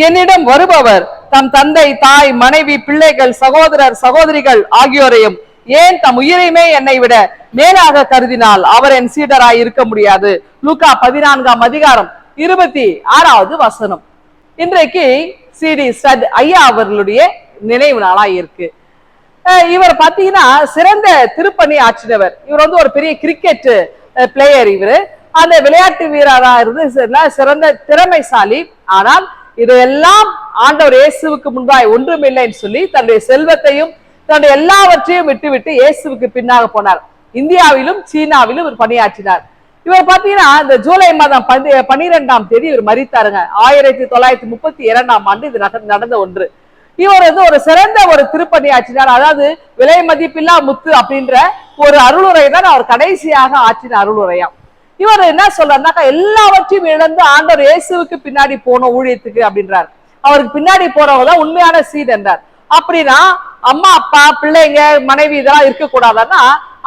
என்னிடம் வருபவர் தம் தந்தை, தாய், மனைவி, பிள்ளைகள், சகோதரர், சகோதரிகள் ஆகியோரையும் ஏன் தம் உயிரையுமே என்னை விட மேலாக கருதினால் அவர் என் சீடராய் இருக்க முடியாது. லூக்கா 14ஆம் அதிகாரம் 26வது வசனம். இன்றைக்கு சிடி ஸ்டட் ஐயா அவர்களுடைய நினைவு நாளா இருக்கு. இவர் பாத்தீங்கன்னா சிறந்த திருப்பணி ஆற்றினவர். இவர் வந்து ஒரு பெரிய கிரிக்கெட் பிளேயர். இவரு அந்த விளையாட்டு வீரராக இருந்து சிறந்த திறமைசாலி. ஆனால் இதையெல்லாம் ஆண்டவர் இயேசுவுக்கு முன்பாய் ஒன்றுமில்லைன்னு சொல்லி தன்னுடைய செல்வத்தையும் தன்னுடைய எல்லாவற்றையும் விட்டுவிட்டு இயேசுவுக்கு பின்னாக போனார். இந்தியாவிலும் சீனாவிலும் இவர் பணியாற்றினார். இவர் பாத்தீங்கன்னா இந்த ஜூலை மாதம் 12ஆம் தேதி இவர் மரித்தாருங்க. 1932ஆம் ஆண்டு இது நடந்த ஒன்று. இவர் வந்து ஒரு சிறந்த ஒரு திருப்பணியாற்றினார். அதாவது விலை மதிப்பில்லா முத்து அப்படின்ற ஒரு அருளுரை தான் அவர் கடைசியாக ஆற்றின அருளுரையாம். இவர் என்ன சொல்றாருனாக்கா, எல்லாவற்றையும் இழந்து ஆண்டவர் இயேசுவுக்கு பின்னாடி போன ஊழியத்துக்கு அப்படின்றார். அவருக்கு பின்னாடி போறவங்க தான் உண்மையான சீட் என்றார். அப்படின்னா அம்மா, அப்பா, பிள்ளைங்க, மனைவி இதெல்லாம் இருக்கக்கூடாதுன்னா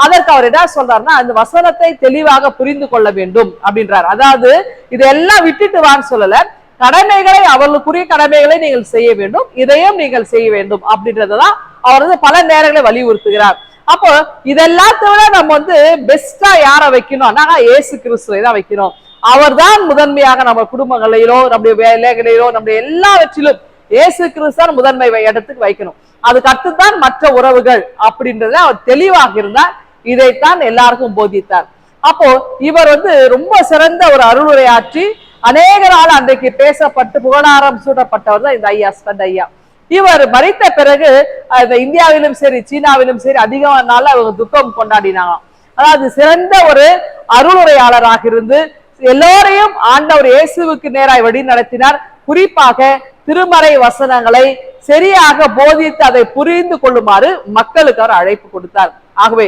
அதற்கு அவர் என்ன சொல்றாருன்னா, அந்த வசனத்தை தெளிவாக புரிந்து கொள்ள வேண்டும் அப்படின்றார். அதாவது இதெல்லாம் விட்டுட்டு வான்னு சொல்லல, கடமைகளை அவர்களுக்குரிய கடமைகளை நீங்கள் செய்ய வேண்டும், இதையும் நீங்கள் செய்ய வேண்டும் அப்படின்றதான் அவர் வந்து பல நேரங்களை வலியுறுத்துகிறார். அப்போ இதெல்லாத்தோட நம்ம வந்து பெஸ்டா யார வைக்கணும், இயேசு கிறிஸ்துவை தான் வைக்கணும். அவர் தான் முதன்மையாக நம்ம குடும்பங்களிலோ நம்முடைய வேலைகளிலோ நம்முடைய எல்லாவற்றிலும் இயேசு கிறிஸ்து தான் முதன்மை இடத்துக்கு வைக்கணும். அதுக்கு அடுத்துதான் மற்ற உறவுகள் அப்படின்றத அவர் தெளிவாக இருந்தார். இதைத்தான் எல்லாருக்கும் போதித்தார். அப்போ இவர் வந்து ரொம்ப சிறந்த ஒரு அருளுரையாற்றி அநேகரால் அன்றைக்கு பேசப்பட்டு புகழாரம் சூட்டப்பட்டவர் தான் இந்த ஐயா, ஸ்டட் ஐயா. இவர் மறித்த பிறகு இந்தியாவிலும் சரி சீனாவிலும் சரி அதிகமான நாள் அவங்க துக்கம் கொண்டாடினாங்க. அதாவது சிறந்த ஒரு அருளுரையாளராக இருந்து எல்லோரையும் ஆண்டவர் இயேசுவுக்கு நேராய் வழி நடத்தினார். குறிப்பாக திருமறை வசனங்களை சரியாக போதித்து அதை புரிந்து கொள்ளுமாறு மக்களுக்கு அவர் அழைப்பு கொடுத்தார். ஆகவே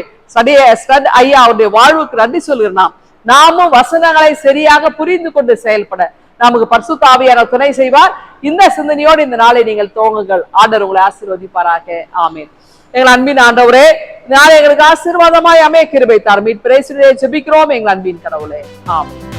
ஸ்டட் ஐயா அவருடைய வாழ்வுக்கு நன்றி சொல்கிறோம். நாமும் வசனங்களை சரியாக புரிந்து கொண்டு செயல்பட நமக்கு பரிசுத்த ஆவியானவர் துணை செய்வார். இந்த சிந்தனையோடு இந்த நாளை நீங்கள் துவங்குங்கள். ஆண்டவர் உங்களை ஆசீர்வதிப்பாராக. ஆமீன். எங்கள் அன்பின் ஆண்டவரே, நாளை எங்களுக்கு ஆசீர்வாதமாய் அமைய கிருபை தாரும். மீட்பரை ஜெபிக்கிறோம் எங்கள் அன்பின் கடவுளே. ஆமென்.